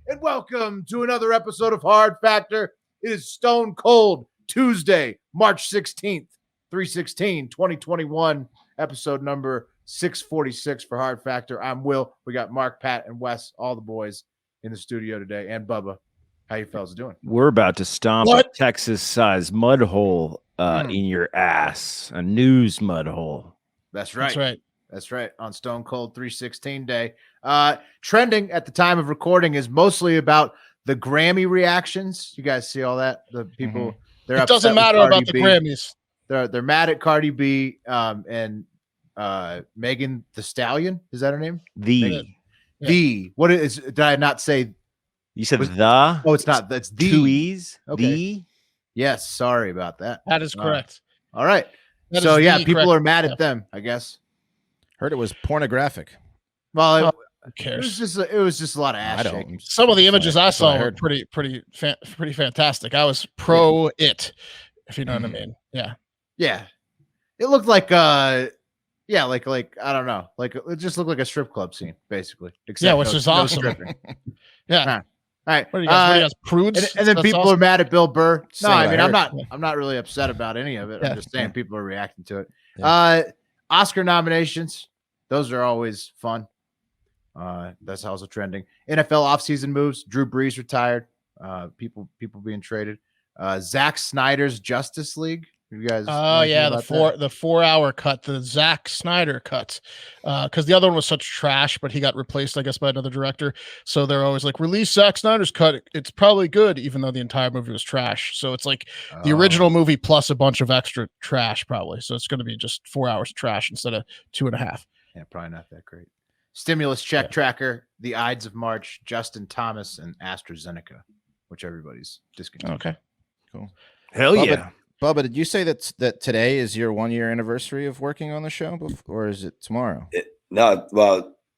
and welcome to another episode of Hard Factor. It is Stone Cold Tuesday, March 16th, 2021, episode number 646 for Hard Factor. I'm Will. We got Mark, Pat, and Wes, all the boys in the studio today, and Bubba. How you fellas doing? We're about to stomp a Texas-sized mud hole in your ass, a news mud hole. That's right. That's right. On Stone Cold 316 day. Trending at the time of recording is mostly about the Grammy reactions. You guys see all that? The people, they're it doesn't matter about the Grammys. They're mad at Cardi B and Megan Thee Stallion. Is that her name? The. What is? Did I not say? You said the? Oh, it's not. That's the. 2 E's. Okay. The. Yes. Sorry about that. That is correct. All right. That so yeah, people are mad at them, I guess. Heard it was pornographic. Well, who cares? It was just a lot of ass shaking. Some of the images I saw were pretty fantastic. I was pro it, if you know what I mean. Yeah. Yeah. It looked like like I don't know, like it just looked like a strip club scene, basically. Except which is awesome. Yeah. All right. What are you guys, prudes? And then people are mad at Bill Burr. No, I mean I'm not really upset about any of it. I'm just saying people are reacting to it. Yeah. Oscar nominations, those are always fun. That's also trending. NFL offseason moves. Drew Brees retired. People being traded. Zack Snyder's Justice League. You guys? Oh yeah, the 4-hour cut, the Zack Snyder cut, because the other one was such trash, but he got replaced, I guess, by another director. So they're always like, release Zack Snyder's cut. It's probably good, even though the entire movie was trash. So it's like the original movie plus a bunch of extra trash, probably. So it's going to be just 4 hours of trash instead of 2.5. Yeah, probably not that great. Stimulus check tracker, the Ides of March, Justin Thomas, and AstraZeneca, which everybody's discontinued. Okay, cool. Hell yeah. Bubba, did you say that today is your 1 year anniversary of working on the show, or is it tomorrow?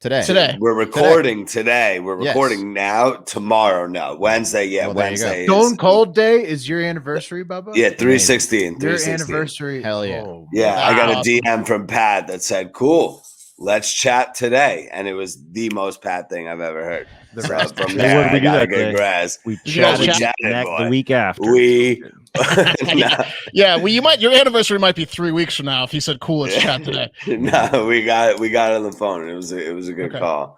Today. We're recording today. We're recording now. Tomorrow, no. Wednesday, yeah. Wednesday. Stone Cold Day is your anniversary, Bubba? Yeah, 316. Your anniversary. Hell yeah. Yeah, wow. I got a DM from Pat that said, cool, let's chat today. And it was the most Pat thing I've ever heard. From there, I got a good grass. We chatted the week after. Yeah, well, your anniversary might be 3 weeks from now if he said, cool, let's chat today. No, we got it on the phone, and it was a good call.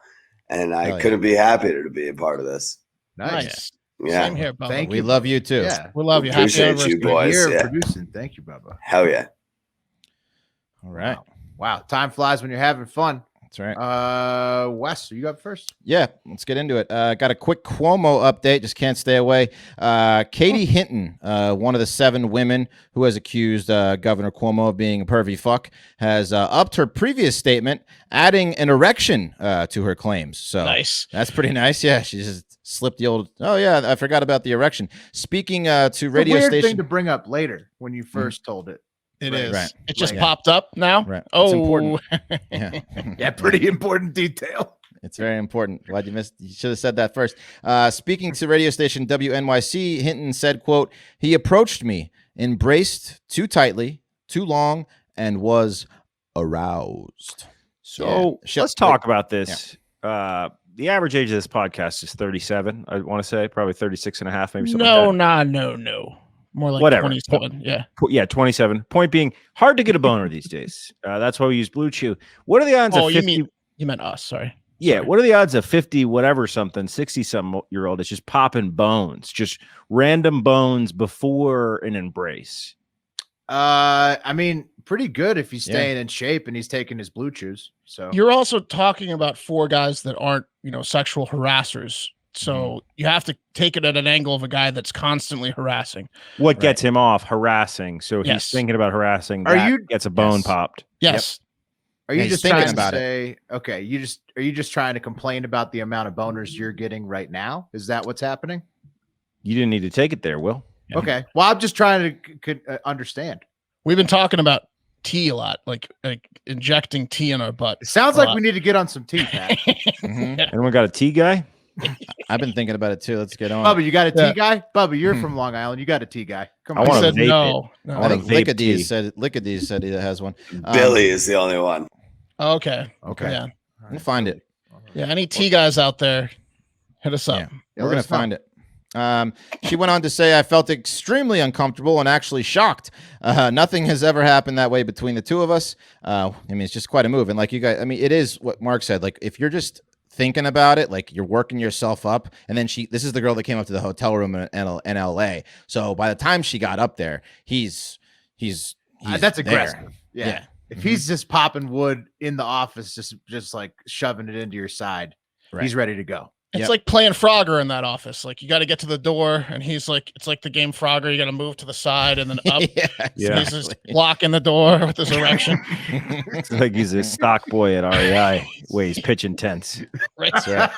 And I couldn't be happier to be a part of this. Nice. Yeah. Same here, Bubba. Thank you. We love you too. Yeah. We love you. Appreciate you, boys. Producing. Thank you, Bubba. Hell yeah. All right. Wow. Time flies when you're having fun. That's right. Wes, are you up first? Yeah, let's get into it. Got a quick Cuomo update. Just can't stay away. Katie Hinton, one of the 7 women who has accused Governor Cuomo of being a pervy fuck, has upped her previous statement, adding an erection to her claims. So nice. That's pretty nice. Yeah, she just slipped the old. Oh yeah, I forgot about the erection. Speaking to radio station. Weird thing to bring up later when you first told it. It is. Right. It just popped up now. Right. Oh, it's important. Yeah, pretty important detail. It's very important. Glad you missed. You should have said that first. Speaking to radio station WNYC, Hinton said, quote, "He approached me, embraced too tightly, too long, and was aroused." So let's talk about this. Yeah. The average age of this podcast is 37. I want to say probably 36 and a half, maybe something like that. No. More like 27. Yeah, 27. Point being, hard to get a boner these days. That's why we use Blue Chew. What are the odds of 50? You meant us, sorry. Yeah, what are the odds of 50 whatever something, 60-something year old is just popping bones, just random bones before an embrace? I mean, pretty good if he's staying in shape and he's taking his Blue Chews. So you're also talking about 4 guys that aren't, sexual harassers. So you have to take it at an angle of a guy that's constantly harassing. What gets him off? Harassing. So he's thinking about harassing. Gets a bone popped. Yes. Yep. Are you just trying to say, okay, are you just trying to complain about the amount of boners you're getting right now? Is that what's happening? You didn't need to take it there, Will. Yeah. Okay. Well, I'm just trying to understand. We've been talking about tea a lot, like injecting tea in our butt. It sounds like we need to get on some tea, Pat. Anyone got a tea guy? I've been thinking about it too. Let's get on. Bubba, you got a tea guy? Bubba, you're from Long Island. You got a tea guy. Come on. I want to vape no. I think Lickadee said he has one. Billy is the only one. Okay. Okay. Yeah. We'll find it. Yeah. Any tea guys out there, hit us up. We're going to find it. She went on to say, I felt extremely uncomfortable and actually shocked. Nothing has ever happened that way between the two of us. I mean, it's just quite a move. And like you guys, I mean, it is what Mark said. Like, if you're just thinking about it, like you're working yourself up, and then this is the girl that came up to the hotel room in LA. So by the time she got up there, he's that's aggressive. There. Yeah. If he's just popping wood in the office, just like shoving it into your side, he's ready to go. It's like playing Frogger in that office. Like, you got to get to the door, and he's like, it's like the game Frogger. You got to move to the side and then up. He's just blocking the door with his erection. It's like he's a stock boy at REI, where he's pitching tents. That's right.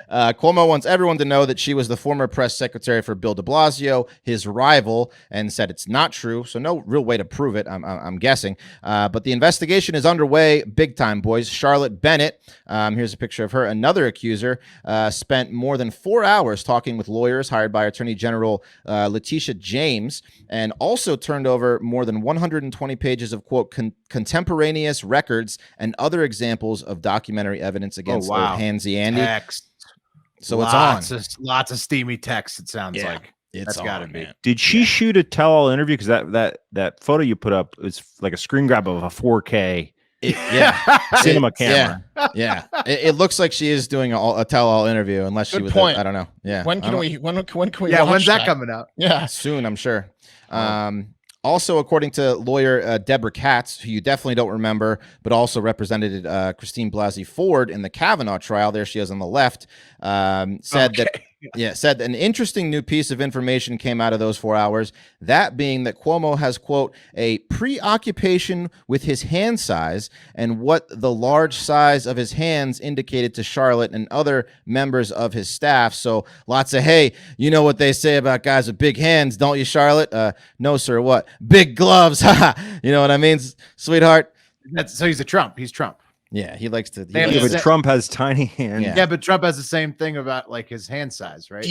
Cuomo wants everyone to know that she was the former press secretary for Bill de Blasio, his rival, and said it's not true. So no real way to prove it, I'm guessing. But the investigation is underway big time, boys. Charlotte Bennett, here's a picture of her, another accuser, spent more than 4 hours talking with lawyers hired by Attorney General Letitia James, and also turned over more than 120 pages of, quote, contemporaneous records and other examples of documentary evidence against old Handsy Andy. Text. So lots lots of steamy text, it sounds like. That's got to be. Did she shoot a tell-all interview? Because that photo you put up is like a screen grab of a 4K cinema camera. Yeah. It looks like she is doing a tell-all interview, unless she was. I don't know. Yeah. When can we? When can we? Yeah. When's that coming out? Yeah. Soon, I'm sure. Also, according to lawyer Deborah Katz, who you definitely don't remember, but also represented Christine Blasey Ford in the Kavanaugh trial, there she is on the left, said an interesting new piece of information came out of those 4 hours, that being that Cuomo has, quote, a preoccupation with his hand size and what the large size of his hands indicated to Charlotte and other members of his staff. So lots of, hey, you know what they say about guys with big hands, don't you, Charlotte? No, sir. What? Big gloves. You know what I mean, sweetheart? So he's a Trump. He's Trump. Yeah, he likes to. But Trump has tiny hands. Yeah, but Trump has the same thing about like his hand size, right?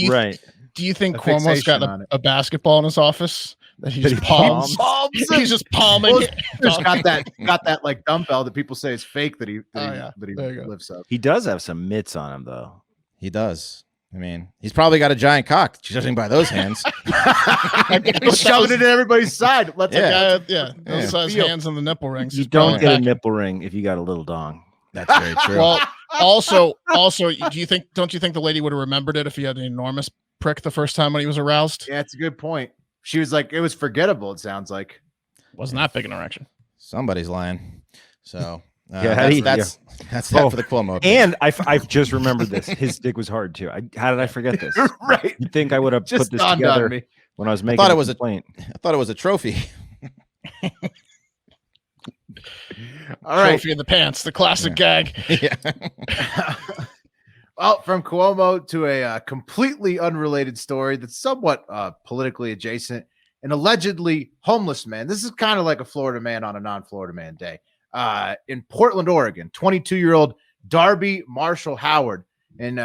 Do you think Cuomo's got a basketball in his office that he just palms? He's just palming. He's got that like dumbbell that people say is fake that he lifts up. He does have some mitts on him though. He does. I mean, he's probably got a giant cock, judging by those hands. He's shoving it in everybody's side. Those size hands on the nipple rings. You don't get a nipple ring if you got a little dong. That's very true. Well, also, don't you think the lady would have remembered it if he had an enormous prick the first time when he was aroused? Yeah, that's a good point. She was like, it was forgettable. It sounds like wasn't that big an erection. Somebody's lying. So. That's that for the Cuomo. And I've just remembered this. His dick was hard too. How did I forget this? Right. You'd think I would have put this together when I was making. I thought it was a trophy. All right, trophy in the pants, the classic gag. Yeah. Well, from Cuomo to a completely unrelated story that's somewhat politically adjacent. An allegedly homeless man. This is kind of like a Florida man on a non-Florida man day. In Portland, Oregon, 22-year-old Darby Marshall Howard. And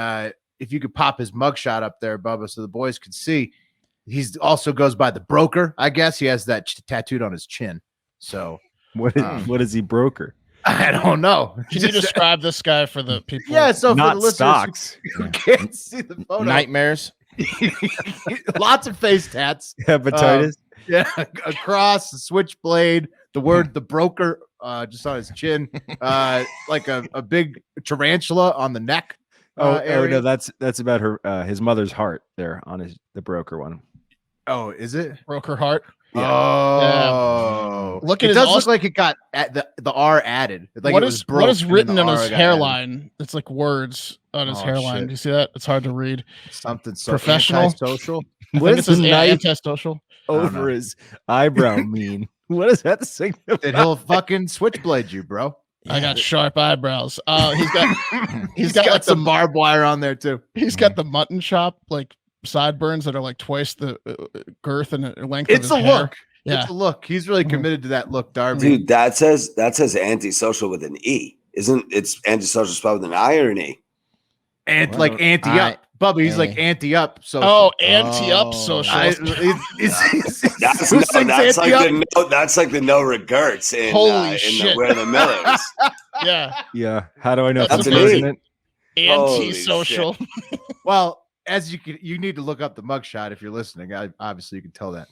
if you could pop his mugshot up there, Bubba, so the boys could see, he's also goes by the broker. I guess he has that tattooed on his chin. So what is he broker? I don't know. Can you describe this guy for the people? Yeah, so not for the stocks who can't see the photo, nightmares, lots of face tats, hepatitis, a cross, a switchblade, the word the broker just on his chin, like a big tarantula on the neck. No, that's about his mother's heart there on the broker one. Oh, is it broker heart? Yeah. Oh, look at it. Look like it got the R added. Like what is written on his hairline? It's like words on his hairline. Shit. Do you see that? It's hard to read. Something so professional, social. What does anti-social over his eyebrow mean? What does that signify? That he'll fucking switchblade you, bro. I got sharp eyebrows. He's got like some barbed wire on there too. He's got the mutton chop like sideburns that are like twice the girth and length of his hair. Look. Yeah. It's a look. He's really committed to that look, Darby. Dude, that says antisocial with an E. Isn't it's antisocial spelled with an I or an E? And like anti up. Bubba, he's like anti up. So anti up social. That's like the no regrets in the Where the Millers. Yeah. Yeah. How do I know that's an anti-social? Well, as you need to look up the mugshot if you're listening. Obviously, you can tell that.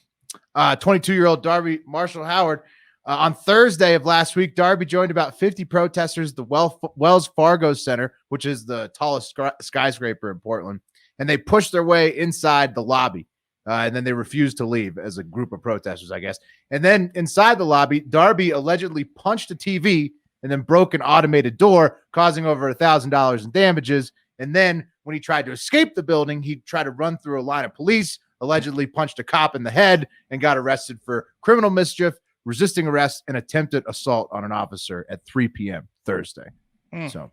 22-year-old Darby Marshall Howard. On Thursday of last week, Darby joined about 50 protesters at the Wells Fargo Center, which is the tallest skyscraper in Portland, and they pushed their way inside the lobby. And then they refused to leave as a group of protesters, I guess. And then inside the lobby, Darby allegedly punched a TV and then broke an automated door, causing over $1,000 in damages. And then when he tried to escape the building, he tried to run through a line of police, allegedly punched a cop in the head, and got arrested for criminal mischief, resisting arrest, and attempted assault on an officer at 3 p.m. Thursday. So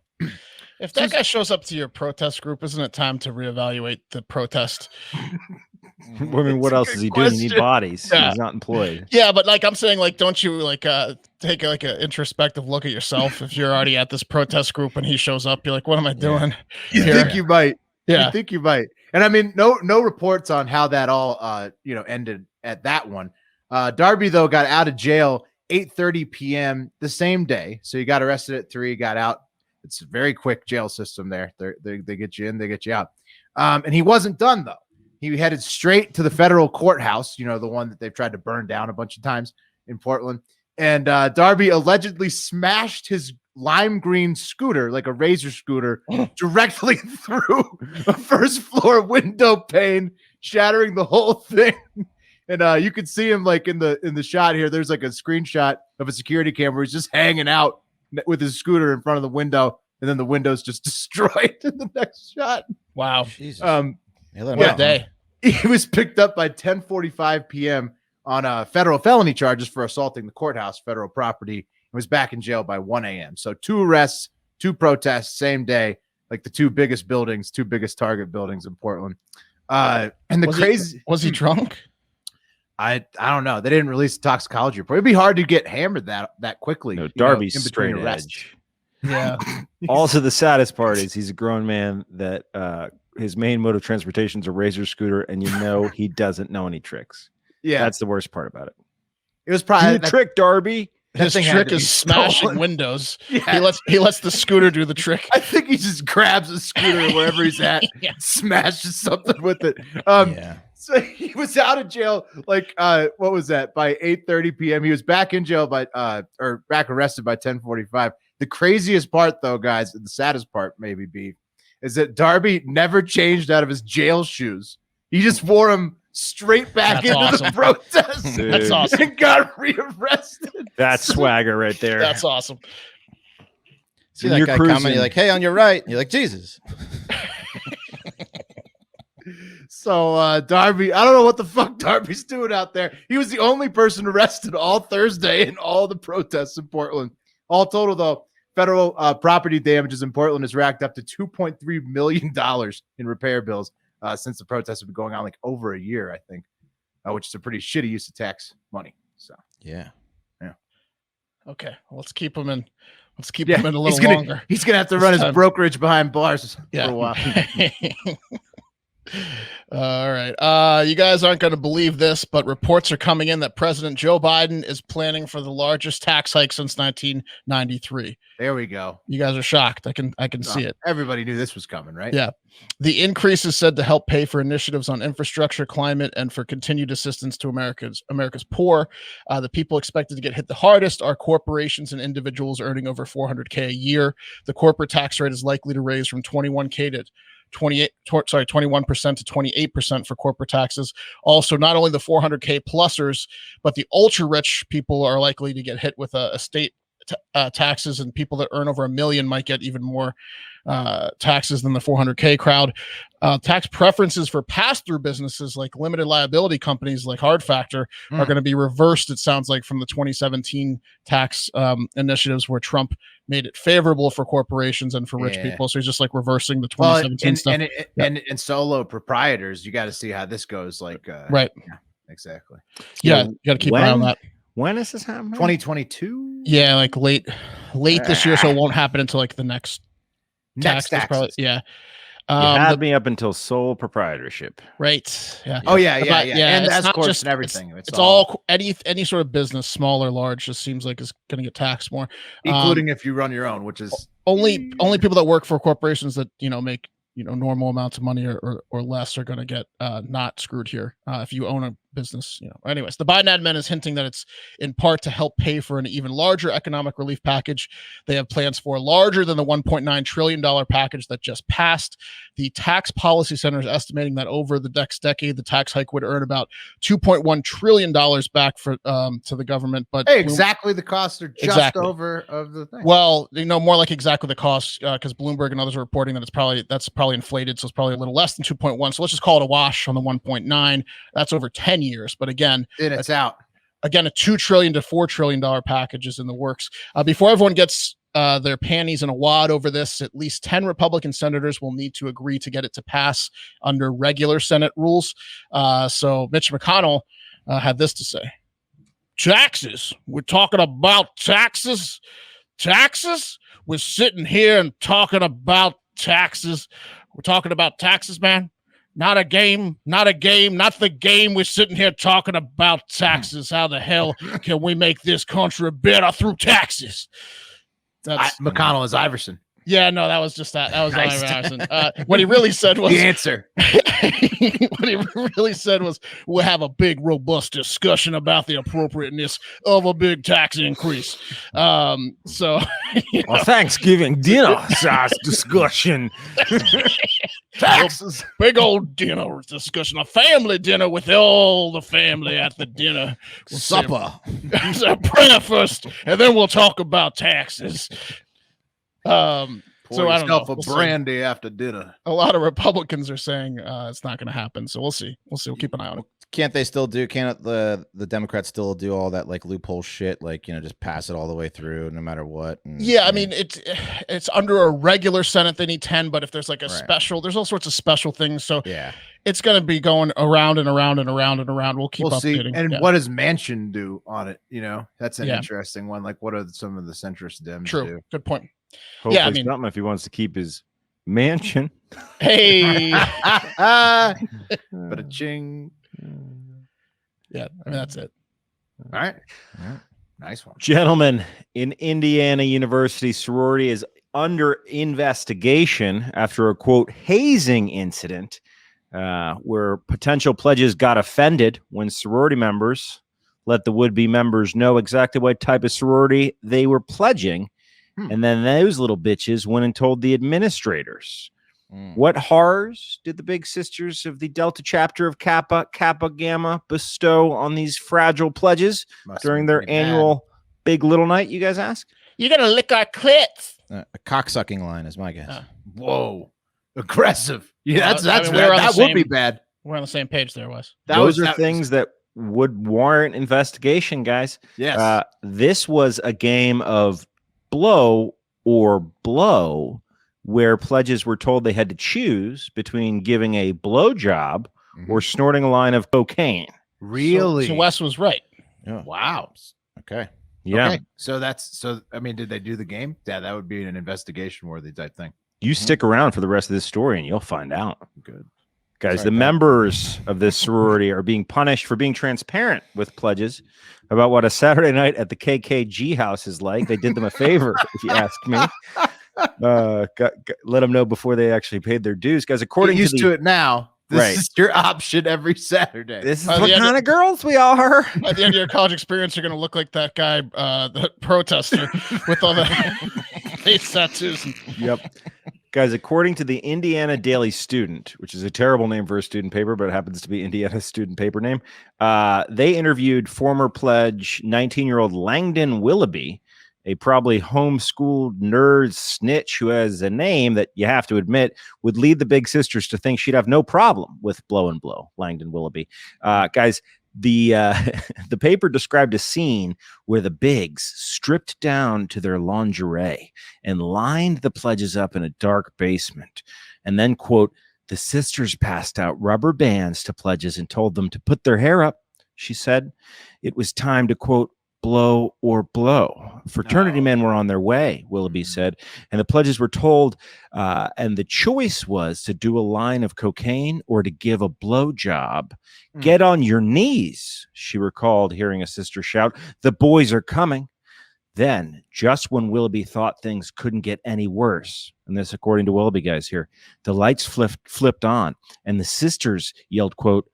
if that guy shows up to your protest group, isn't it time to reevaluate the protest? I mean, what else is he doing? He need bodies. Yeah. He's not employed. Yeah, but like I'm saying, like, don't you take like an introspective look at yourself if you're already at this protest group and he shows up? You're like, what am I doing? You think you might? Yeah, you think you might. And I mean, no reports on how that all ended at that one. Darby though got out of jail 8:30 p.m. the same day, so he got arrested at 3, got out. It's a very quick jail system there. They get you in, they get you out. And he wasn't done though. He headed straight to the federal courthouse, the one that they've tried to burn down a bunch of times in Portland. And Darby allegedly smashed his lime green scooter, like a Razor scooter, directly through a first floor window pane, shattering the whole thing. And you can see him like in the shot here. There's like a screenshot of a security camera where he's just hanging out with his scooter in front of the window, and then the window's just destroyed in the next shot. Wow. Jesus. What a day. He was picked up by 10:45 p.m. on federal felony charges for assaulting the courthouse, federal property, and was back in jail by 1 a.m. So 2 arrests, 2 protests, same day, like the 2 biggest target buildings in Portland. And was he drunk? I don't know. They didn't release a toxicology report. It'd be hard to get hammered that quickly. No, Darby's straight edge. Yeah. Also, the saddest part is he's a grown man that his main mode of transportation is a Razor scooter, and he doesn't know any tricks. Yeah, that's the worst part about it. It was probably the trick, Darby. His trick is smashing windows. Yeah. He lets the scooter do the trick. I think he just grabs a scooter wherever he's at, smashes something with it. So he was out of jail, like what was that? By 8:30 p.m. He was back in jail back arrested by 10:45. The craziest part, though, guys, and the saddest part, maybe, is that Darby never changed out of his jail shoes. He just wore them straight back into the protest. Dude. That's awesome. And got rearrested. That's swagger right there. That's awesome. See that guy comment, you're like, hey, on your right. You're like, Jesus. So Darby, I don't know what the fuck Darby's doing out there. He was the only person arrested all Thursday in all the protests in Portland. All total, though, federal property damages in Portland has racked up to $2.3 million in repair bills since the protests have been going on like over a year, I think, which is a pretty shitty use of tax money. So yeah. Okay, well, let's keep him in. Let's keep him in a little longer. He's gonna have to run his brokerage behind bars for a while. All right. You guys aren't going to believe this, but reports are coming in that President Joe Biden is planning for the largest tax hike since 1993. There we go. You guys are shocked. I can see it. Everybody knew this was coming, right? Yeah. The increase is said to help pay for initiatives on infrastructure, climate, and for continued assistance to America's poor. The people expected to get hit the hardest are corporations and individuals earning over $400K a year. The corporate tax rate is likely to raise from 21% to 28% for corporate taxes. Also, not only the 400K plusers, but the ultra rich people are likely to get hit with estate taxes, and people that earn over $1 million might get even more taxes than the 400K crowd. Tax preferences for pass-through businesses like limited liability companies like Hard Factor are going to be reversed, it sounds like, from the 2017 tax initiatives where Trump made it favorable for corporations and for rich people. So he's just like reversing the 2017 stuff. And solo proprietors, you got to see how this goes. Like, right. Yeah, exactly. Yeah, you got to keep an eye on that. When is this happening? 2022? Yeah, like late this year, so it won't happen until like the next tax. Probably, yeah. You had me up until sole proprietorship. Right. Yeah. Oh yeah. And S corps and everything. It's all any sort of business, small or large, just seems like is going to get taxed more. Including if you run your own, which is only people that work for corporations that make normal amounts of money or less are going to get not screwed here if you own a business. Anyways, the Biden admin is hinting that it's in part to help pay for an even larger economic relief package they have plans for, larger than the $1.9 trillion package that just passed. The Tax Policy Center is estimating that over the next decade, the tax hike would earn about $2.1 trillion back for to the government. But exactly the costs are just over of the thing. Well, more like exactly the costs, because Bloomberg and others are reporting that that's probably inflated, so it's probably a little less than 2.1. So let's just call it a wash on the 1.9. That's over 10 years. But again, it's out. Again, a $2 trillion to $4 trillion package is in the works. Before everyone gets their panties in a wad over this, at least 10 Republican senators will need to agree to get it to pass under regular Senate rules. So Mitch McConnell had this to say. Taxes. We're talking about taxes. Taxes. We're sitting here and talking about taxes. We're talking about taxes, man. Not a game, not the game. We're sitting here talking about taxes. How the hell can we make this country better through taxes? That's McConnell is Iverson. Yeah, no, that was just that. That was Iverson. What he really said was the answer. What he really said was, we'll have a big, robust discussion about the appropriateness of a big tax increase. So Thanksgiving dinner size discussion. Taxes. Big old dinner discussion. A family dinner with all the family at the dinner. Supper. A prayer first, and then we'll talk about taxes. So I don't know. A brandy after dinner. A lot of Republicans are saying it's not going to happen. So we'll see. We'll keep an eye on it. Can't the Democrats still do all that like loophole shit, like just pass it all the way through no matter what? I mean it's under a regular Senate they need 10, but if there's like a special, there's all sorts of special things. So it's going to be going around and around and around and around. We'll keep updating. And what does Manchin do on it? That's an interesting one. Like, what are some of the centrist Dems do? Good point. Hopefully something if he wants to keep his mansion. Hey, but a ching. Yeah, I mean that's it. All right. Nice one. Gentlemen, in Indiana University sorority is under investigation after a quote hazing incident where potential pledges got offended when sorority members let the would-be members know exactly what type of sorority they were pledging. And then those little bitches went and told the administrators. What horrors did the big sisters of the Delta chapter of Kappa Gamma bestow on these fragile pledges during their annual big little night, you guys ask? You're going to lick our clits. A cocksucking line is my guess. Whoa. Aggressive. Yeah, that would be bad. We're on the same page there, Wes. Those are things that would warrant investigation, guys. Yes. This was a game of blow or blow where pledges were told they had to choose between giving a blowjob or snorting a line of cocaine. Really? So Wes was right. Yeah. Wow. Okay. Yeah. Okay. So I mean, did they do the game? Yeah, that would be an investigation worthy type thing. You stick around for the rest of this story and you'll find out. Good. Guys, the members of this sorority are being punished for being transparent with pledges about what a Saturday night at the KKG house is like. They did them a favor, if you ask me. Let them know before they actually paid their dues. Guys, according to it now, this is your option every Saturday. This is what kind of girls we are. At the end of your college experience, you're going to look like that guy, the protester, with all the face tattoos. Yep. Guys, according to the Indiana Daily Student, which is a terrible name for a student paper, but it happens to be Indiana's student paper name, they interviewed former pledge 19-year-old Langdon Willoughby, a probably homeschooled nerd snitch who has a name that you have to admit would lead the big sisters to think she'd have no problem with blow and blow, Langdon Willoughby. Guys, the paper described a scene where the bigs stripped down to their lingerie and lined the pledges up in a dark basement. And then, quote, the sisters passed out rubber bands to pledges and told them to put their hair up, she said. It was time to, quote, blow or blow. Fraternity men were on their way, Willoughby said, and the pledges were told, and the choice was to do a line of cocaine or to give a blow job. Get on your knees, she recalled hearing a sister shout. The boys are coming. Then, just when Willoughby thought things couldn't get any worse, and this according to Willoughby guys here, the lights flipped on, and the sisters yelled, quote,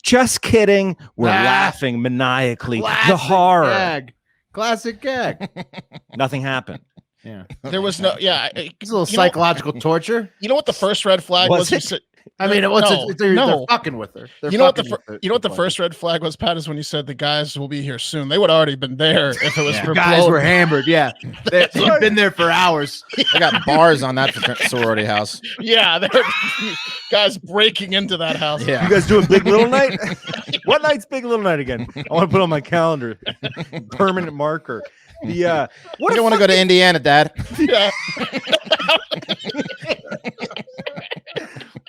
"Just kidding." We're laughing maniacally. The horror. Classic gag. Nothing happened. Yeah. There was no, It's a little psychological torture. You know what the first red flag was? They're fucking with her. You know what the first red flag was, Pat, is when you said the guys will be here soon. They would have already been there if it was for guys were hammered. Yeah, they've been there for hours. They got bars on that sorority house. Yeah, there were guys breaking into that house. Yeah. You guys doing Big Little Night? What night's Big Little Night again? I want to put on my calendar. Permanent marker. Yeah. I don't want to go to Indiana, Dad. Yeah.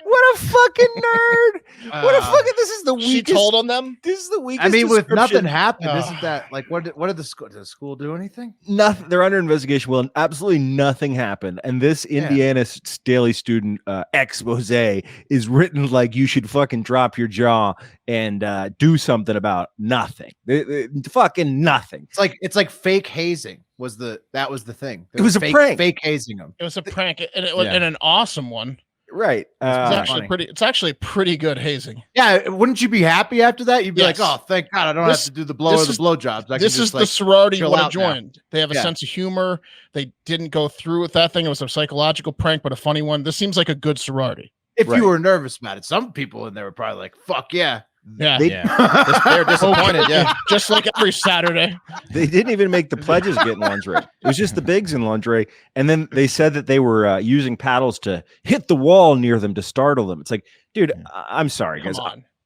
What a fucking nerd! What a fucking! This is the weakest. She told on them. This is the weakest. I mean, with nothing happened, isn't that like what did the school? Did the school do anything? Nothing. They're under investigation. Well, absolutely nothing happened. And this Indiana Daily Student expose is written like you should fucking drop your jaw and do something about nothing. Fucking nothing. It's like fake hazing was the thing. It was a prank. Fake hazing them. It was a prank, and it was and an awesome one. Right. It's actually pretty good hazing. Yeah. Wouldn't you be happy after that? You'd be like, oh, thank God, I don't have to do the blowjobs. This is the sorority you want to join. They have a sense of humor. They didn't go through with that thing. It was a psychological prank, but a funny one. This seems like a good sorority. If you were nervous about it, some people in there were probably like, fuck yeah. Yeah, they're disappointed. Yeah, just like every Saturday. They didn't even make the pledges get in lingerie. It was just the bigs in lingerie, and then they said that they were using paddles to hit the wall near them to startle them. It's like, dude, I'm sorry, guys.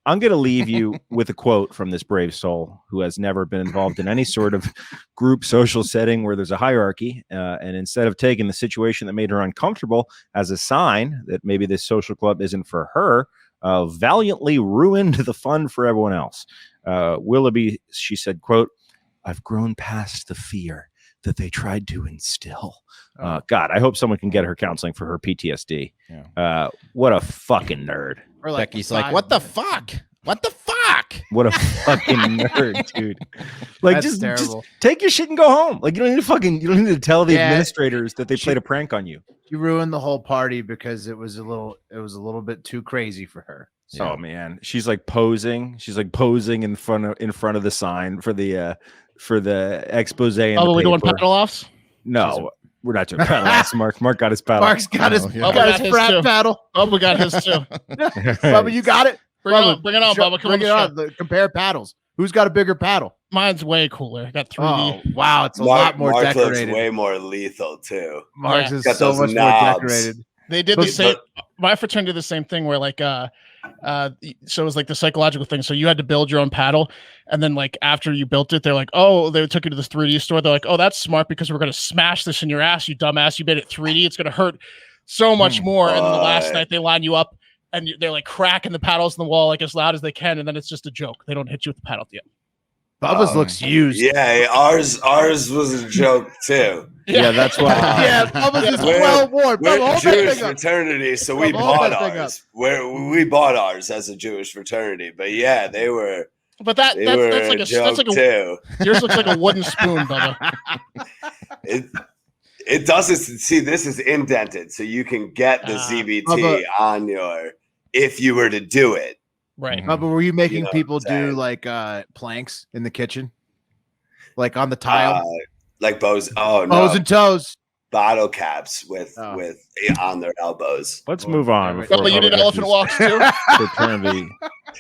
I'm going to leave you with a quote from this brave soul who has never been involved in any sort of group social setting where there's a hierarchy, and instead of taking the situation that made her uncomfortable as a sign that maybe this social club isn't for her, valiantly ruined the fun for everyone else. Willoughby, she said, quote, "I've grown past the fear that they tried to instill." God, I hope someone can get her counseling for her PTSD. Yeah. What a fucking nerd. Or like Becky's like, what the fuck? What the fuck? What a fucking nerd, dude. Like, just take your shit and go home. Like, you don't need to tell the administrators that they played a prank on you. You ruined the whole party because it was a little bit too crazy for her. So. Oh man, she's like posing. She's like posing in front of the sign for the expose. Oh, we doing paddle offs? No, we're not doing paddle offs. Mark got his paddle. Mark's got his frat paddle. Oh, we got his too. Bubba, you got it. Bring it on, Bubba. Come on. Compare paddles. Who's got a bigger paddle? Mine's way cooler. I got 3D. Oh, wow. It's a lot more decorated. Looks way more lethal, too. Mark's is so much more decorated. They did the same. My fraternity did the same thing where, like, so it was like the psychological thing. So you had to build your own paddle. And then, like, after you built it, they're like, oh, they took you to this 3D store. They're like, oh, that's smart because we're going to smash this in your ass, you dumbass. You made it 3D. It's going to hurt so much more. And then the last night they line you up. And they're like cracking the paddles in the wall like as loud as they can, and then it's just a joke. They don't hit you with the paddle at the end. Bubba's looks used. Yeah, ours was a joke too. Yeah, that's why. Bubba's is well worn. We're Jewish fraternity, so we bought ours. We bought ours as a Jewish fraternity, but yeah, they were. But that's like a joke too. Yours looks like a wooden spoon, Bubba. It doesn't. See, this is indented, so you can get the ZBT on your if you were to do it. Right. But were you making people do like planks in the kitchen, like on the tile, like bows? Oh no, bows and toes, bottle caps with on their elbows. Let's move on. But you did elephant walks too. Fraternity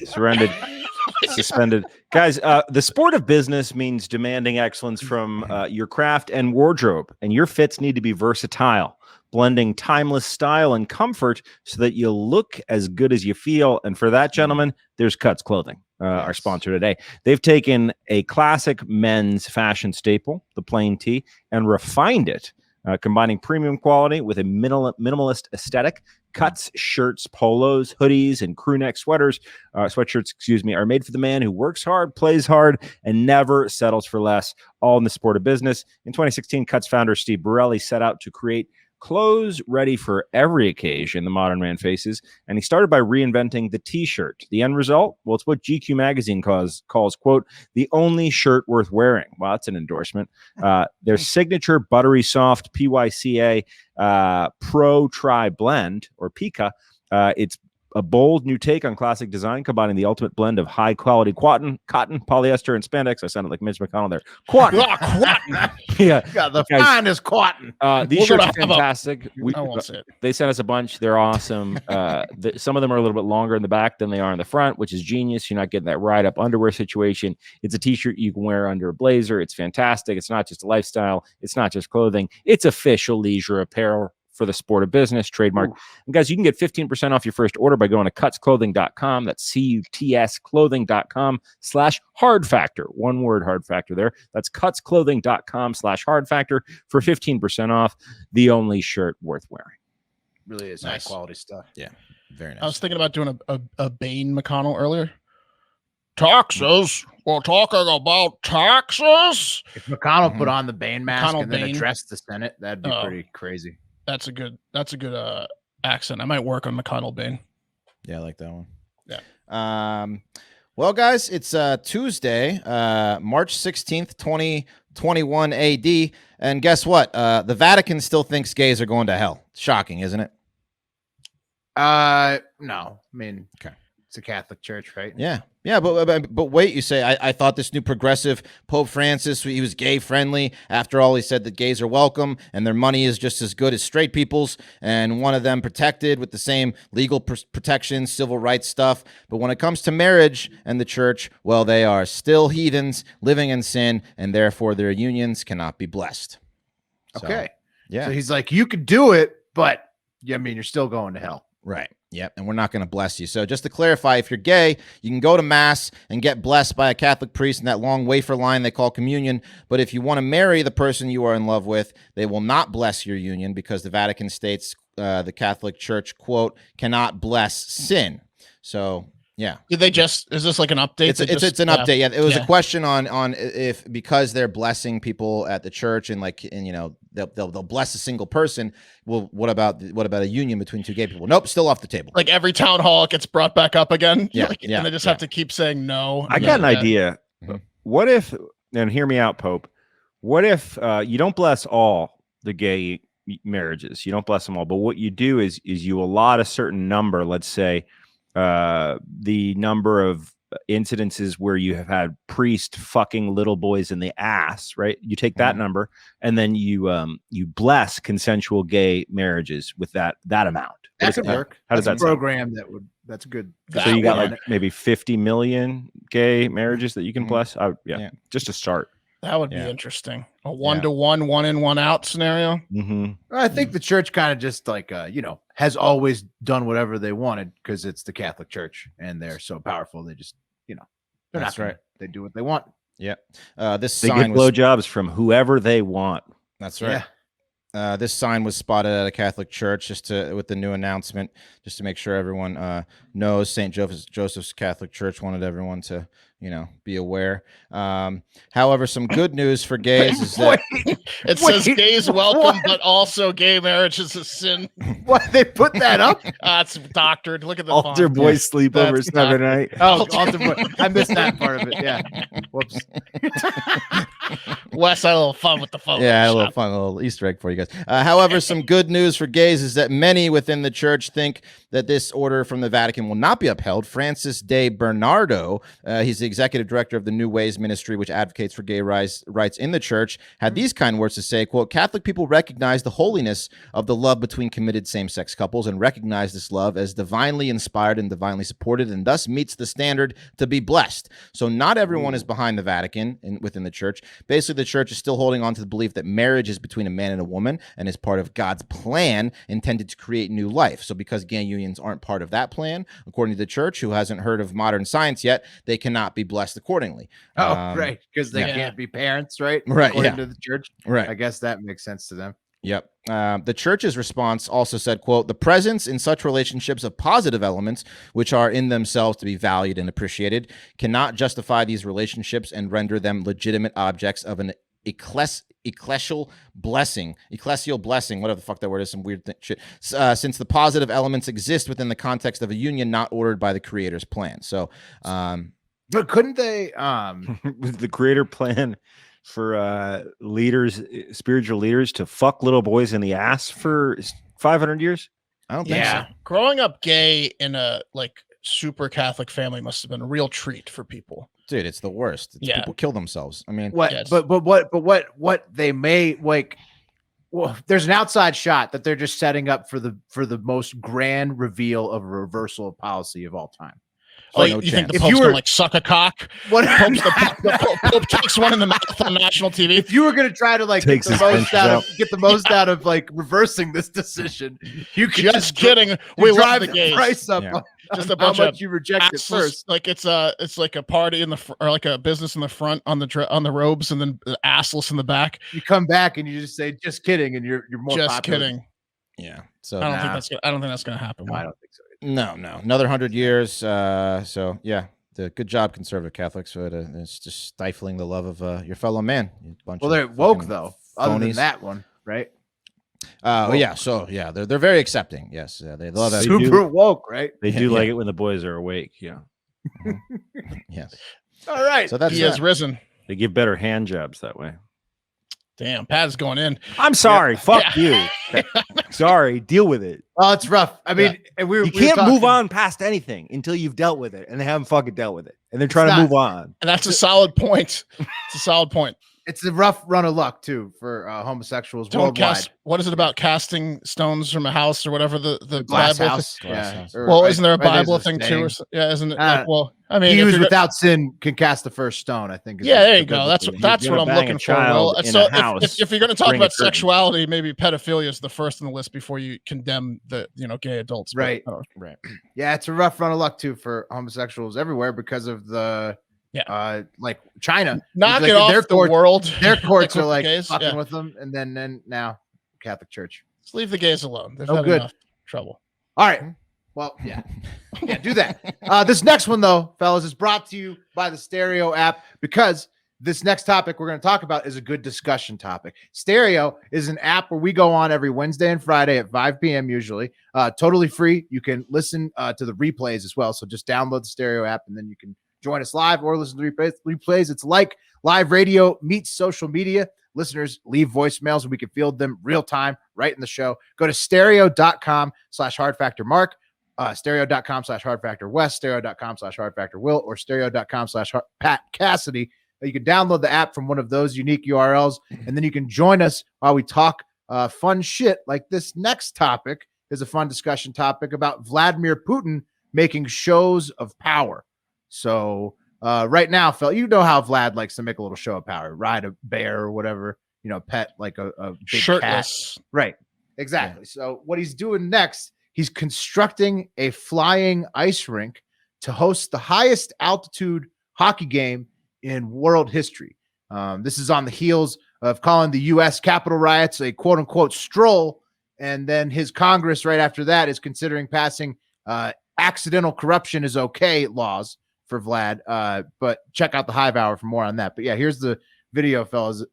suspended. Guys, the sport of business means demanding excellence from your craft and wardrobe, and your fits need to be versatile, blending timeless style and comfort so that you look as good as you feel. And for that, gentlemen, there's Cuaght Clothing, our sponsor today. They've taken a classic men's fashion staple, the plain tee, and refined it, combining premium quality with a minimalist aesthetic. Cuaht's shirts, polos, hoodies, and crew neck sweatshirts, are made for the man who works hard, plays hard, and never settles for less, all in the sport of business. In 2016, Cuaht's founder, Steve Borelli, set out to create clothes ready for every occasion the modern man faces, and he started by reinventing the t-shirt. The end result? Well, it's what GQ magazine calls, quote, the only shirt worth wearing. Well, that's an endorsement. Their signature buttery soft PYCA Pro Tri Blend, or PICA. It's a bold new take on classic design, combining the ultimate blend of high-quality cotton, polyester, and spandex. I sounded like Mitch McConnell there. Cotton. Yeah. Got the finest cotton. These shirts are fantastic. They sent us a bunch. They're awesome. Some of them are a little bit longer in the back than they are in the front, which is genius. You're not getting that ride-up underwear situation. It's a t-shirt you can wear under a blazer. It's fantastic. It's not just a lifestyle. It's not just clothing. It's official leisure apparel for the sport of business, trademark. And guys, you can get 15% off your first order by going to cutsclothing.com. That's CUTS clothing.com/hard factor. One word, hard factor there. That's cutsclothing.com/hard factor for 15% off. The only shirt worth wearing. Really is nice quality stuff. Yeah. Very nice. I was thinking about doing a Bane McConnell earlier. Taxes. We're talking about taxes. If McConnell put on the Bane mask and then addressed the Senate, that'd be pretty crazy. That's a good accent. I might work on McConnell Bane. Yeah, I like that one. Yeah. Well, guys, it's Tuesday, March 16th, 2021 AD. And guess what? The Vatican still thinks gays are going to hell. Shocking, isn't it? No. I mean, okay. It's a Catholic church, right? Yeah. Yeah, but wait, you say, I thought this new progressive Pope Francis, he was gay friendly. After all, he said that gays are welcome and their money is just as good as straight people's, and one of them protected with the same legal protections, civil rights stuff. But when it comes to marriage and the church, well, they are still heathens living in sin, and therefore their unions cannot be blessed. Okay. Yeah. So he's like, you could do it, but you're still going to hell. Right. Yep. And we're not going to bless you. So just to clarify, if you're gay, you can go to mass and get blessed by a Catholic priest in that long wafer line they call communion. But if you want to marry the person you are in love with, they will not bless your union because the Vatican states the Catholic Church, quote, cannot bless sin. So, yeah. Did they is this like an update? It's an update. Yeah. It was a question on if, because they're blessing people at the church and they'll bless a single person. Well, what about a union between two gay people? Nope. Still off the table. Like every town hall, it gets brought back up again. Yeah. And they just have to keep saying no. I got an idea. Mm-hmm. What if, and hear me out, Pope. What if you don't bless all the gay marriages? You don't bless them all. But what you do is you allot a certain number, let's say, the number of incidences where you have had priest fucking little boys in the ass, right? You take that number and then you bless consensual gay marriages with that amount. That could work. How does that program sound? That's good. So you got like maybe 50 million gay marriages that you can bless. Just to start. That would be interesting. A 1-to-1, 1 in, 1 out scenario. Mm-hmm. I think the church kind of just has always done whatever they wanted because it's the Catholic Church and they're so powerful. They just, they're That's not right. They do what they want. Yeah. They get blowjobs from whoever they want. That's right. Yeah. This sign was spotted at a Catholic church with the new announcement, just to make sure everyone knows. St. Joseph's Catholic Church wanted everyone to, be aware. However, some good news for gays is that it says gays welcome, but also gay marriage is a sin. What, they put that up? It's doctored. Look at the altar font. boy sleepovers every night. Oh, altar boy. I missed that part of it. Yeah. Whoops. Wes had a little fun with the phone. Yeah, a little Easter egg for you guys. However, some good news for gays is that many within the church think that this order from the Vatican will not be upheld. Francis de Bernardo, he's the executive director of the New Ways Ministry, which advocates for gay rights in the church, had these kind words to say, quote, Catholic people recognize the holiness of the love between committed same-sex couples and recognize this love as divinely inspired and divinely supported and thus meets the standard to be blessed. So not everyone is behind the Vatican within the church. Basically, the church is still holding on to the belief that marriage is between a man and a woman and is part of God's plan intended to create new life. So because gay unions aren't part of that plan, according to the church, who hasn't heard of modern science yet, they cannot be blessed accordingly. Oh, right. Because they can't be parents, right? Right. According to the church. Right. I guess that makes sense to them. Yep. The church's response also said, quote, the presence in such relationships of positive elements, which are in themselves to be valued and appreciated, cannot justify these relationships and render them legitimate objects of an ecclesial blessing, whatever the fuck that word is, some weird shit, since the positive elements exist within the context of a union not ordered by the creator's plan. So, but couldn't they, the creator plan for leaders, spiritual leaders, to fuck little boys in the ass for 500 years? I don't think so. Growing up gay in a like super Catholic family must have been a real treat for people. Dude, it's the worst. People kill themselves. I mean, what? Yes. But what they may like. Well, there's an outside shot that they're just setting up for the most grand reveal of a reversal of policy of all time. Oh, like, you think the Pope's gonna like suck a cock? What? The Pope takes one in the mouth on national TV. If you were gonna try to like get the most out of like reversing this decision, you could just kidding. We drive the gays. Price up. Yeah. Just a bunch how much you reject it first. Like it's like a party in the or like a business in the front on the robes, and then the assless in the back. You come back and you just say just kidding, and you're more just popular. Kidding. Yeah. So I don't think that's gonna happen. No, I don't think so. No, another 100 years. So yeah, good job, conservative Catholics. So it's just stifling the love of your fellow man. Well, they're woke though. Other than that one, right? Yeah. So yeah, they're very accepting. Yes, they love that. Super woke, right? They do like it when the boys are awake. Yeah. Yes. All right. So he has risen. They give better hand jobs that way. Damn, Pat's going in. I'm sorry. Fuck you. Sorry. Deal with it. Oh, it's rough. I mean, you can't move on past anything until you've dealt with it, and they haven't fucking dealt with it, and they're trying to move on. And that's a solid point. It's a solid point. It's a rough run of luck too for homosexuals worldwide. What is it about casting stones from a house or whatever the glass Bible house? Yeah. Well, isn't there a Bible thing too? Or, yeah, isn't it? Well, I mean, he who's without sin can cast the first stone. I think. Yeah, there you go. That's what I'm looking for. Well, so if you're going to talk about sexuality, maybe pedophilia is the first on the list before you condemn the gay adults. Right. Right. Yeah, it's a rough run of luck too for homosexuals everywhere because of the. Like China, knock it off the world. Their courts are like fucking with them, and then now Catholic Church. Just leave the gays alone. They've had enough trouble. All right. Well, yeah, do that. This next one though, fellas, is brought to you by the Stereo app because this next topic we're going to talk about is a good discussion topic. Stereo is an app where we go on every Wednesday and Friday at 5 p.m. usually. Totally free. You can listen to the replays as well. So just download the Stereo app and then you can join us live or listen to replays. It's like live radio meets social media. Listeners leave voicemails and we can field them real time right in the show. Go to stereo.com/hardfactormark, stereo.com/hardfactorwest, stereo.com/hardfactorwill, or stereo.com/Pat Cassidy. You can download the app from one of those unique URLs, and then you can join us while we talk fun shit. Like this next topic is a fun discussion topic about Vladimir Putin making shows of power. So right now, Phil, you know how Vlad likes to make a little show of power, ride a bear or whatever, pet like a big shirtless cat. Right. Exactly. Yeah. So what he's doing next, he's constructing a flying ice rink to host the highest altitude hockey game in world history. This is on the heels of calling the U.S. Capitol riots a quote unquote stroll. And then his Congress right after that is considering passing accidental corruption is okay laws for Vlad, but check out the Hive Hour for more on that. But yeah, here's the video, fellas.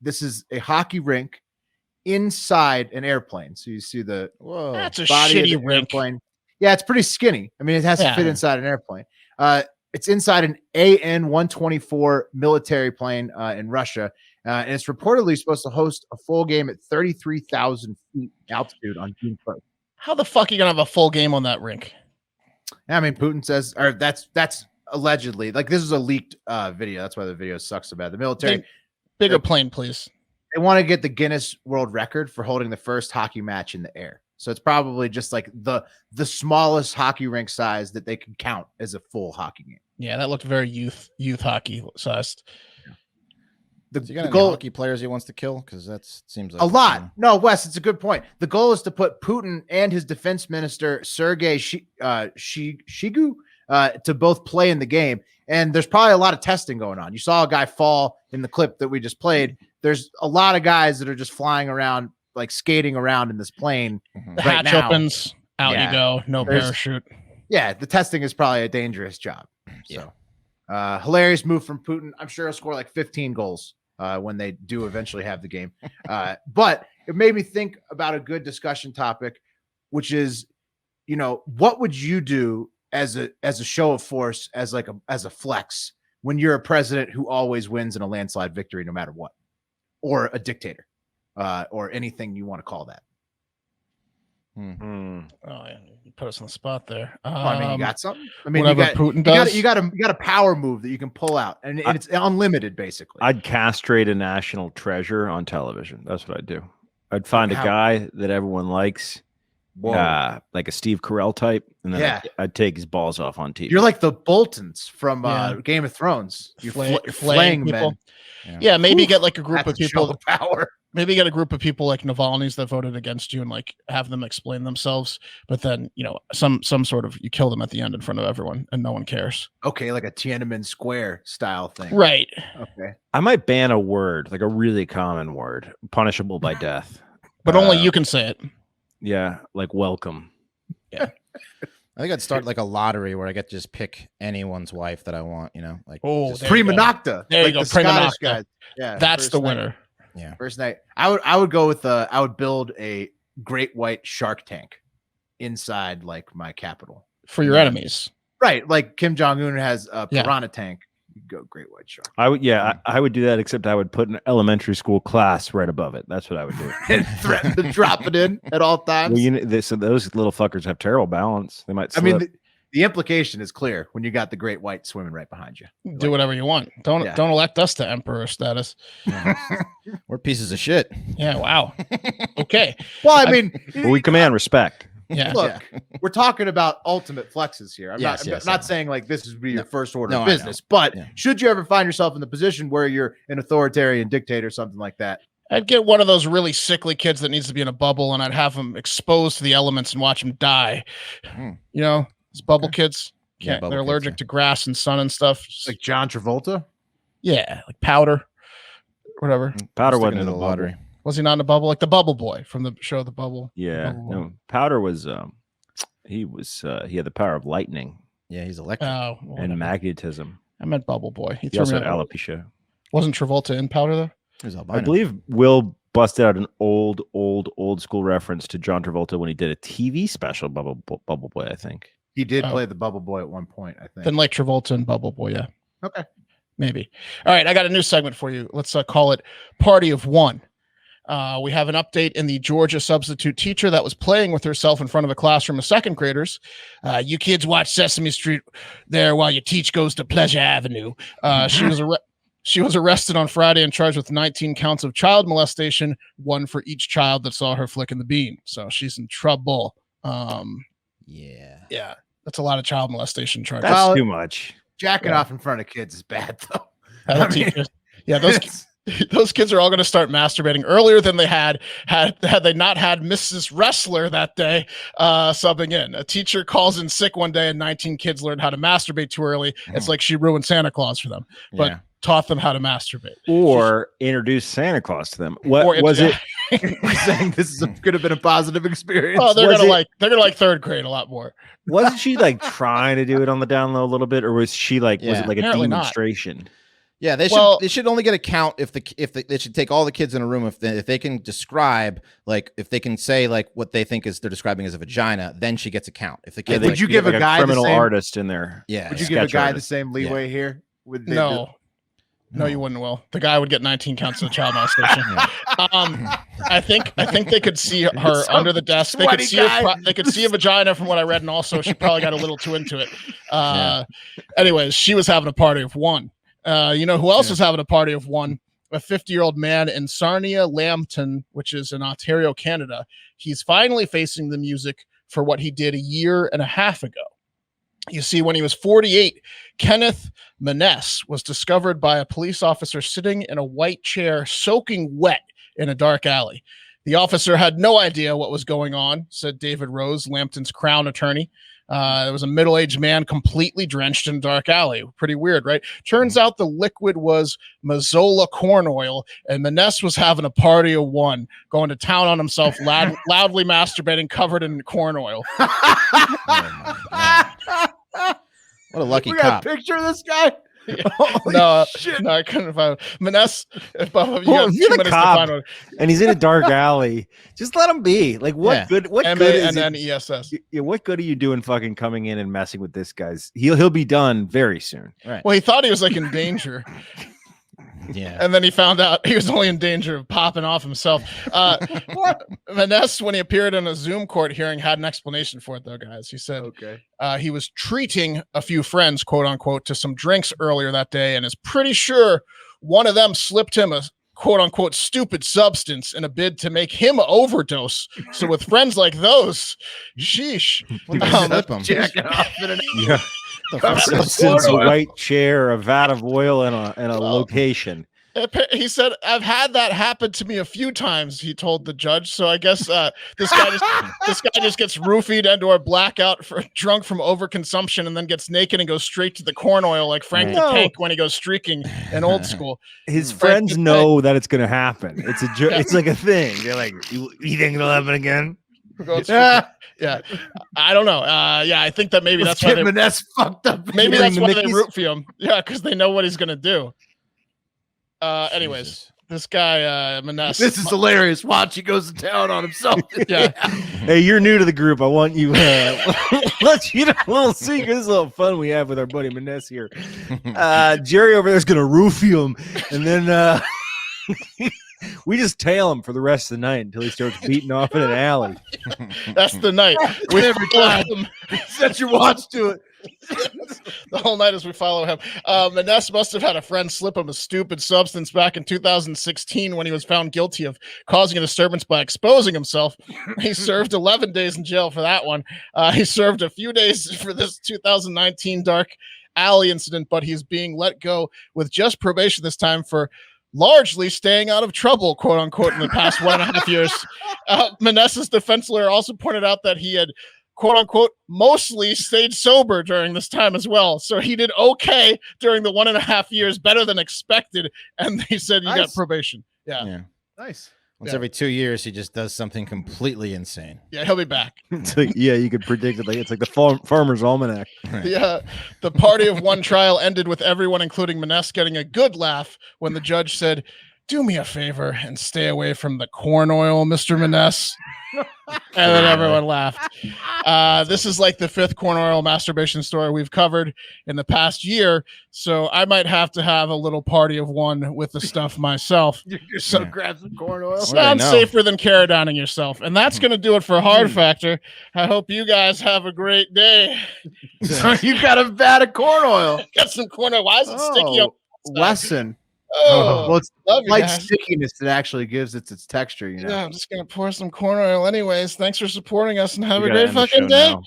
This is a hockey rink inside an airplane. So you see the that's a shitty rink. Airplane. Yeah, it's pretty skinny. I mean, it has to fit inside an airplane. It's inside an AN-124 military plane in Russia, and it's reportedly supposed to host a full game at 33,000 feet altitude on June 1st. How the fuck are you gonna have a full game on that rink? I mean, Putin says, or that's allegedly, like this is a leaked video. That's why the video sucks so bad. The military, bigger plane, please. They want to get the Guinness World Record for holding the first hockey match in the air. So it's probably just like the smallest hockey rink size that they can count as a full hockey game. Yeah, that looked very youth hockey sized. The goal, hockey players he wants to kill, because that seems like a lot. No, Wes, it's a good point. The goal is to put Putin and his defense minister Sergei Shoigu to both play in the game, and there's probably a lot of testing going on. You saw a guy fall in the clip that we just played. There's a lot of guys that are just flying around, like skating around in this plane. The hatch opens, out you go, no parachute. Yeah, the testing is probably a dangerous job. So, hilarious move from Putin. I'm sure he'll score like 15 goals when they do eventually have the game. But it made me think about a good discussion topic, which is, what would you do as a show of force, as a flex, when you're a president who always wins in a landslide victory, no matter what, or a dictator, or anything you want to call that? Oh, yeah. You put us on the spot there. You got something. I mean, whatever Putin does. You got a power move that you can pull out, and it's unlimited, basically. I'd castrate a national treasure on television. That's what I'd do. I'd find a guy that everyone likes, like a Steve Carell type, and then I'd take his balls off on TV. You're like the Boltons from Game of Thrones. You're flaying people. Yeah, maybe get like a group of people. Power. Maybe get a group of people like Navalny's that voted against you, and like have them explain themselves. But then some sort of you kill them at the end in front of everyone, and no one cares. Okay, like a Tiananmen Square style thing. Right. Okay. I might ban a word, like a really common word, punishable by death. But only you can say it. Yeah, like welcome. Yeah. I think I'd start like a lottery where I get to just pick anyone's wife that I want, like prima nocta. There you go, prima nocta. Yeah, that's the winner. Yeah, first night. I would go with I would build a great white shark tank inside like my capital for your enemies. Right, like Kim Jong-un has a piranha tank. You go great white shark. I would do that, except I would put an elementary school class right above it. That's what I would do. And threaten to drop it in at all times. Well, so those little fuckers have terrible balance. They might slip. I mean, the implication is clear when you got the great white swimming right behind you. Do whatever you want. Don't elect us to emperor status. We're pieces of shit. Yeah. Wow. Okay. Well, I mean, we command respect. Yeah. Look, we're talking about ultimate flexes here. I'm not saying like this is your first order of business, but should you ever find yourself in the position where you're an authoritarian dictator, something like that, I'd get one of those really sickly kids that needs to be in a bubble, and I'd have them exposed to the elements and watch them die. These bubble kids, they're allergic to grass and sun and stuff. Like John Travolta. Yeah, like Powder, whatever. Powder wasn't in the lottery. Was he not in a bubble? Like the Bubble Boy from the show The Bubble. Yeah, no. Powder was he had the power of lightning. Yeah, he's electric and magnetism. I meant Bubble Boy. He also had alopecia. Wasn't Travolta in Powder though? I believe Will busted out an old school reference to John Travolta when he did a TV special Bubble Boy. I think he did play the Bubble Boy at one point. I think. Then like Travolta and Bubble Boy, yeah. Okay, maybe. All right, I got a new segment for you. Let's call it Party of One. We have an update in the Georgia substitute teacher that was playing with herself in front of a classroom of second graders. You kids watch Sesame Street there while your teach goes to Pleasure Avenue. She was arrested on Friday and charged with 19 counts of child molestation, one for each child that saw her flicking the bean. So she's in trouble. Yeah, that's a lot of child molestation charges. That's too much. Jacking off in front of kids is bad, though. Those kids are all going to start masturbating earlier than they had they not had Mrs. Wrestler that day subbing in. A teacher calls in sick one day and 19 kids learned how to masturbate too early. It's like she ruined Santa Claus for them, but taught them how to masturbate. Or introduced Santa Claus to them. What was it? Saying this could have been a positive experience. Oh, they're gonna like third grade a lot more. Wasn't she like trying to do it on the down low a little bit, or was she like was it like a demonstration? Not. Yeah, they should only get a count if they should take all the kids in a room if they can describe, like, if they can say like what they think is they're describing as a vagina, then she gets a count. If the kid would you give a guy criminal artist in there? Yeah, would you give a guy the same leeway here? No, you wouldn't. Will the guy would get 19 counts of child molestation? I think they could see her under the desk. They could see a vagina from what I read, and also she probably got a little too into it. Anyways, she was having a party of one. You know who else was having a party of one? A 50-year-old man in Sarnia, Lambton, which is in Ontario, Canada. He's finally facing the music for what he did a year and a half ago. You see, when he was 48, Kenneth Maness was discovered by a police officer sitting in a white chair, soaking wet in a dark alley. The officer had no idea what was going on, said David Rose, Lambton's Crown attorney. There was a middle-aged man completely drenched in a dark alley. Pretty weird, right? Turns out the liquid was Mazola corn oil, and Maness was having a party of one, going to town on himself, loudly masturbating, covered in corn oil. What a lucky we cop. got a picture of this guy. No, I couldn't find it. Maness, if you're the cop and he's in a dark alley, just let him be. Like, what good? What good is ESS? Yeah, what good are you doing? Fucking coming in and messing with this guy's? He'll be done very soon. Right. Well, he thought he was like in danger. Yeah. And then he found out he was only in danger of popping off himself. Maness, when he appeared in a Zoom court hearing, had an explanation for it, though, guys. He said he was treating a few friends, quote unquote, to some drinks earlier that day and is pretty sure one of them slipped him a quote unquote stupid substance in a bid to make him overdose. So with friends like those, sheesh. Jacking off in an Substance, a white chair, a vat of oil, and a location. He said, "I've had that happen to me a few times." He told the judge. So I guess this guy just gets roofied into a blackout, drunk from overconsumption, and then gets naked and goes straight to the corn oil like Frank the Tank when he goes streaking in Old School. His friends know that it's going to happen. It's it's like a thing. They're like, "You think it'll happen again?" Yeah, I don't know. I think that maybe that's why Maness fucked up. Maybe that's why they root for him. Yeah, because they know what he's gonna do. Anyways, this guy Maness. This is hilarious. Watch, he goes to town on himself. Yeah. Hey, you're new to the group. I want you let you know a little secret. This is a little fun we have with our buddy Maness here. Jerry over there's gonna roofie him, and then we just tail him for the rest of the night until he starts beating off in an alley. That's the night. We every time. Set your watch to it. The whole night as we follow him. Maness must have had a friend slip him a stupid substance back in 2016 when he was found guilty of causing a disturbance by exposing himself. He served 11 days in jail for that one. He served a few days for this 2019 dark alley incident, but he's being let go with just probation this time for largely staying out of trouble, quote unquote, in the past 1.5 years. Maness's defense lawyer also pointed out that he had, quote unquote, mostly stayed sober during this time as well. So he did okay during the 1.5 years, better than expected. And they said you got probation. Yeah. Nice. Once every 2 years, he just does something completely insane. Yeah, he'll be back. It's like, you could predict it. Like it's like the Farmer's Almanac. Right. The party of one trial ended with everyone, including Maness, getting a good laugh when the judge said, "Do me a favor and stay away from the corn oil, Mr. Maness." And then everyone laughed. This is like the 5th corn oil masturbation story we've covered in the past year, so I might have to have a little party of one with the stuff myself. So grab some corn oil. Sounds safer than caradowning yourself. And that's going to do it for Hard Factor. I hope you guys have a great day. So you got a vat of corn oil. Got some corn oil. Why is it sticky up? Lesson. Well, it's light stickiness that actually gives it its texture, Yeah, I'm just gonna pour some corn oil anyways. Thanks for supporting us and have a great fucking day. Now.